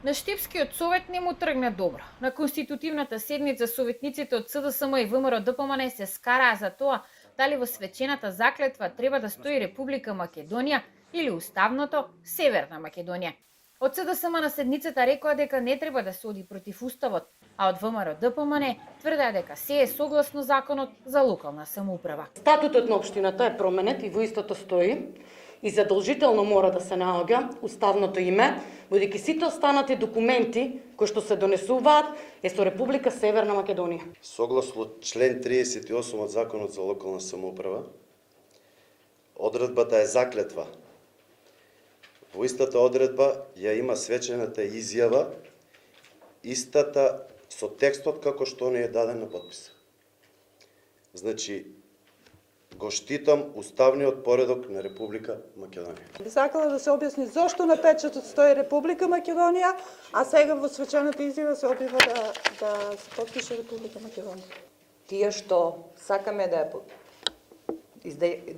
На Штипскиот совет не му тргна добро. На конститутивната седница советниците од СДСМ и ВМРО ДПМН се скараа за тоа дали во свечената заклетва треба да стои Република Македонија или уставното Северна Македонија. Од СДСМ на седницата рекоа дека не треба да се оди против уставот, а од ВМРО ДПМН тврдеа дека се е согласно законот за локална самоуправа. Статутот на општината е променет и во истото стои и задолжително мора да се наоѓа уставното име, бидејќи сите останати документи кои што се донесуваат е со Република Северна Македонија. Согласно член 38 од Законот за локална самоуправа, одредбата е заклетва. Во истата одредба ја има свечената изјава, истата со текстот како што не е даден на подпис. Значи, го штитам уставниот поредок на Република Македонија. Би сакала да се објасни зошто на печатот стои Република Македонија, а сега во свечената изјава се објава да се потпише Република Македонија. Тие што сакаме да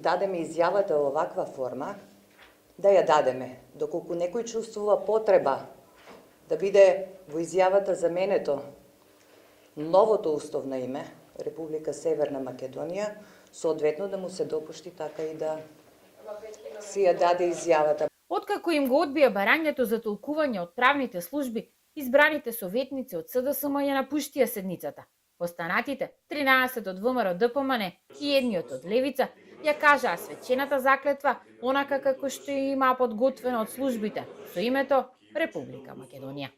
дадеме изјавата во оваква форма, да ја дадеме. Доколку некој чувствува потреба да биде во изјавата заменето новото уставно име, Република Северна Македонија, соодветно да му се допушти така и да си ја даде изјавата. Откако им го одбија барањето за толкување од правните служби, избраните советници од СДСМ ја напуштија седницата. Останатите, 13 од ВМРО ДПМН и едниот од Левица, ја кажаа свечената заклетва онака како што ја имаа подготвено од службите, со името Република Македонија.